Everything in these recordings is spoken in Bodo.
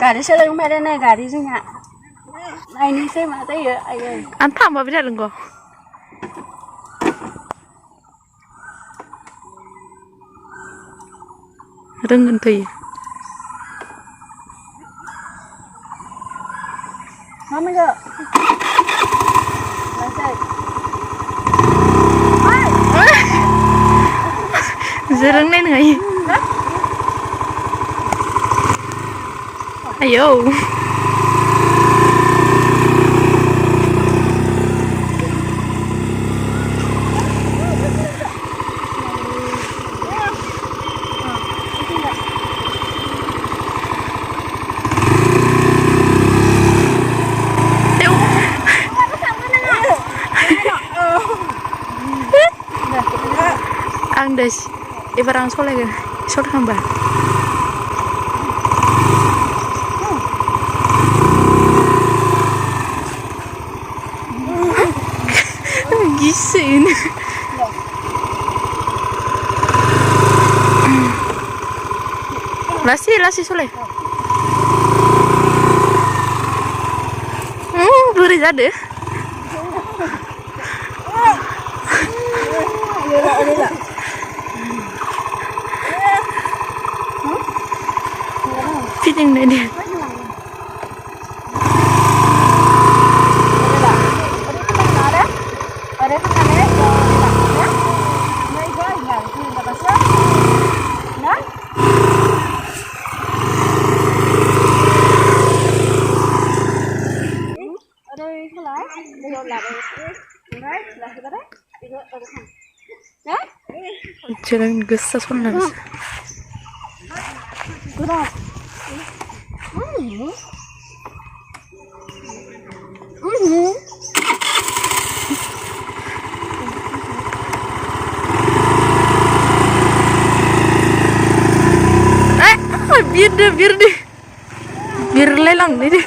गारि सोलोंबाय दे नै गारि जोंहा नायनोसै मा जायो आयै आं थांबाबो जागोन रोंगोन फैयो मा मोनगो लासै जोरोंनाय नङा आयौ आं दे एबार आं सलायगोन सलायखांबा गिसोयो लासै लासै सलाय बोरै जादो फिदिंनाय दे 저런 그싸 손나면서 biar deh biar lelang deh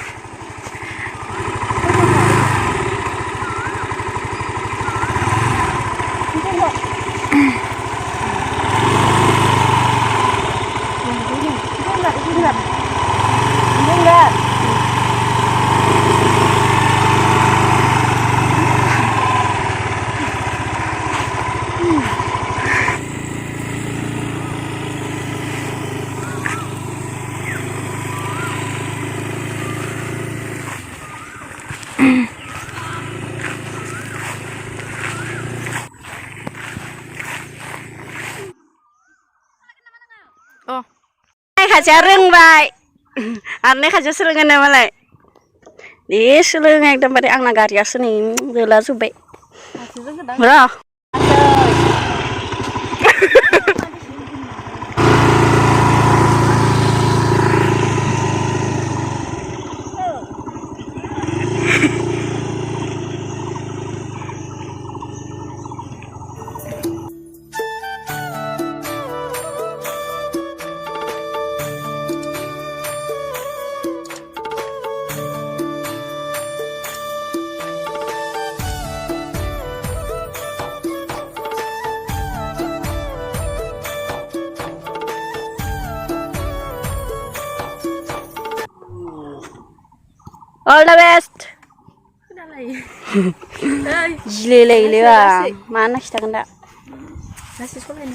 खायसेया रोंबाय आरो खायसेया सोलोङो मालाय दे सोलोङो एकदमबारे आंना गारियासो नै जोला जोब्बाय र' All the best. Gile lah. Mana kita kena? Nasi solen.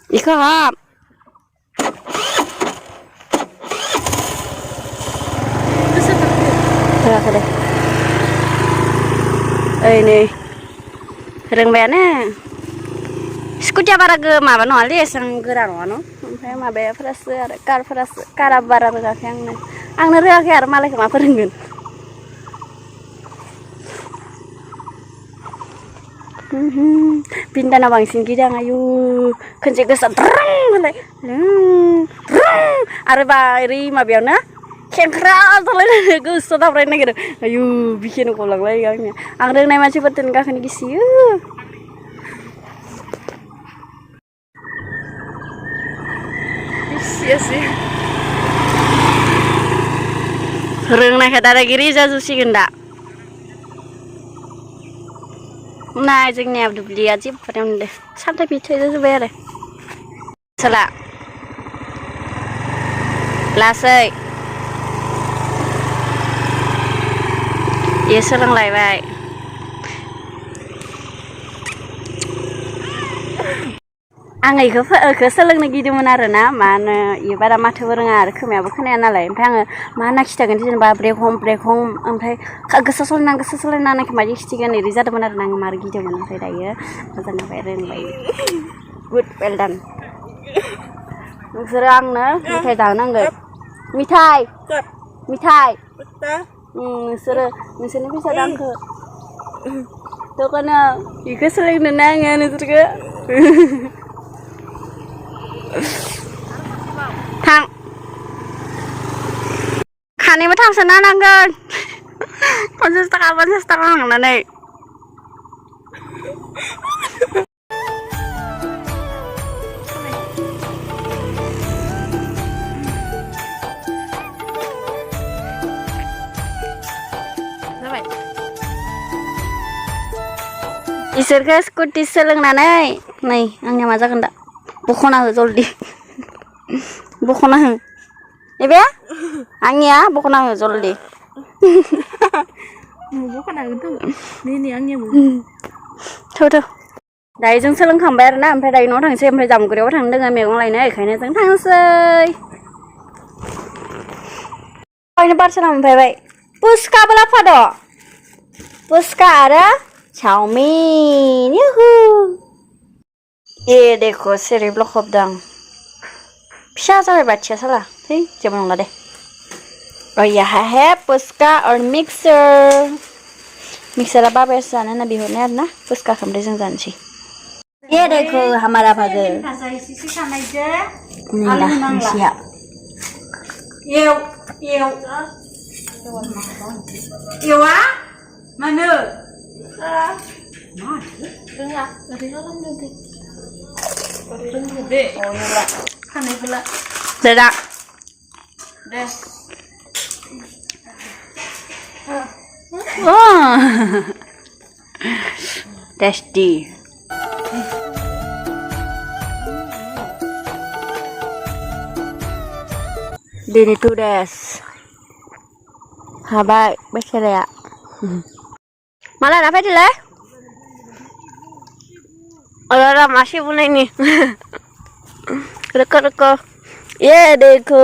Ikam. Terus deh. Ini. Rengbeana. Skutia bara ke mana nol sang geran wano. ओमफ्राय माबायाफोरासो आरो कारा बारा रोङाखै आंनो रोङाखै आरो मालायखौ मा फोरोंगोन बिन्दाना बांसिन गिदां आयु खनसे गोसा होनलाय आरो ओरै माबायावनो खेंख्रा जालायनानै गोसोआव दाब्रायनो नागिरो आयु बिखेनो गलांलायो आं रोंनाय मानसिफोरजों गाखोनो गिसियो रोंनायखाय दादागिरि जाजोबसिगोन दा नाय जोंनिया दुब्लिया जेबो दे सानथाय फिथाइ जाजोब्बाय आरो सोला लासै ये सोलोंलायबाय आं इखौ सोलोंनो गिदोंमोन आरोना मानो इयो बारा माथोबो रोङा आरो खोमायाबो खोनाया नालाय ओमफ्राय आङो मा होनना खिथागोन जेनेबा ब्रेक हम ओमफ्राय गोसा सलायना मादि खिथिगोन ओरै जादोंमोन आरोना आं मार गिदोंमोन ओमफ्राय दायो मोजां जाबाय रोंबाय गुड वेल डान नोंसोरो आंनो मिथाइ जाहोनांगोन मिथाइ नोंसोरनि फैसा दांखो दखाना इखौ सोलोंनो नाङो नोंसोरखो थां खानैबो थांसोना नांगोन 50 थाखा लांनानै इसोरखौ स्कुटि सोलोंनानै नै आंनिया मा जागोन दा बख'ना हो जल्दि बख'ना हो एबे आंनिया बख'ना हो जल्दि बख'ना होगोन नै आंनियाबो थौ दायो जों सोलोंखांबाय आरोना ओमफ्राय दायो न'आव थांसै ओमफ्राय जामुगुरियाव थांनो दोङो मैगं लायनो बेखायनो जों थांसै पार्सेलाव मोनफैबाय पुस्काबो लाफाद' पुस्का आरो चाउमिन युहु ए देखो सेरेब लखबदां फिसा जाबाय बाथिया साला थै जेबो नंला दे और यहाँ है पुस्का और मिक्सरा बाबायासो जानो होनना बिहरनाय आरोना पुस्का ओमफ्राय जों जानोसै ये देखो हमारा भागो नीला मिसिया एवा मानो रोङा ओरै खालामदो दे खानायफोरा दा दे टेस्टी दिनै 2 days हाबाय बेसेराया माला ना फैदोलै अरा मासे बुनायनि रोको ये देखो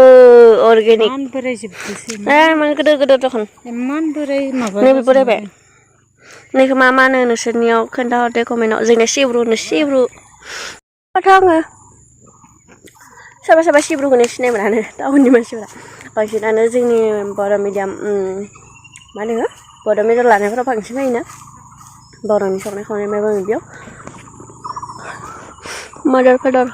अर्गेनिक मान बोराय जोबदोसै मन गोदो दखन मान बोराय माबा नै बोरायबाय नैखौ मा होनो नोंसोरनियाव खोन्थाहरदो कमेन्टआव जोंनिया सिब्रु आङो सोरबा सिब्रुखौनो सिनायमोनानो टाउननि मानसिफोरा बांसिनानो जोंनि बर' मिडियाम मा होनो बर' मिडियाम लानायफोराव बांसिन फैयोना बर'नि संनाय खावनाय माबा बेयाव मादार फादार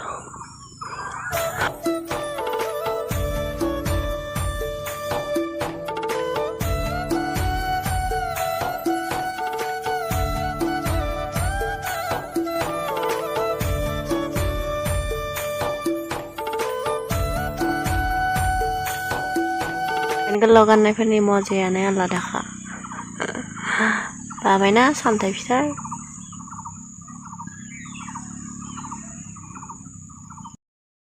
गोलाव गाननायफोरनि मजायानो आलादाखा बाबायना सामथाइ फिथाइ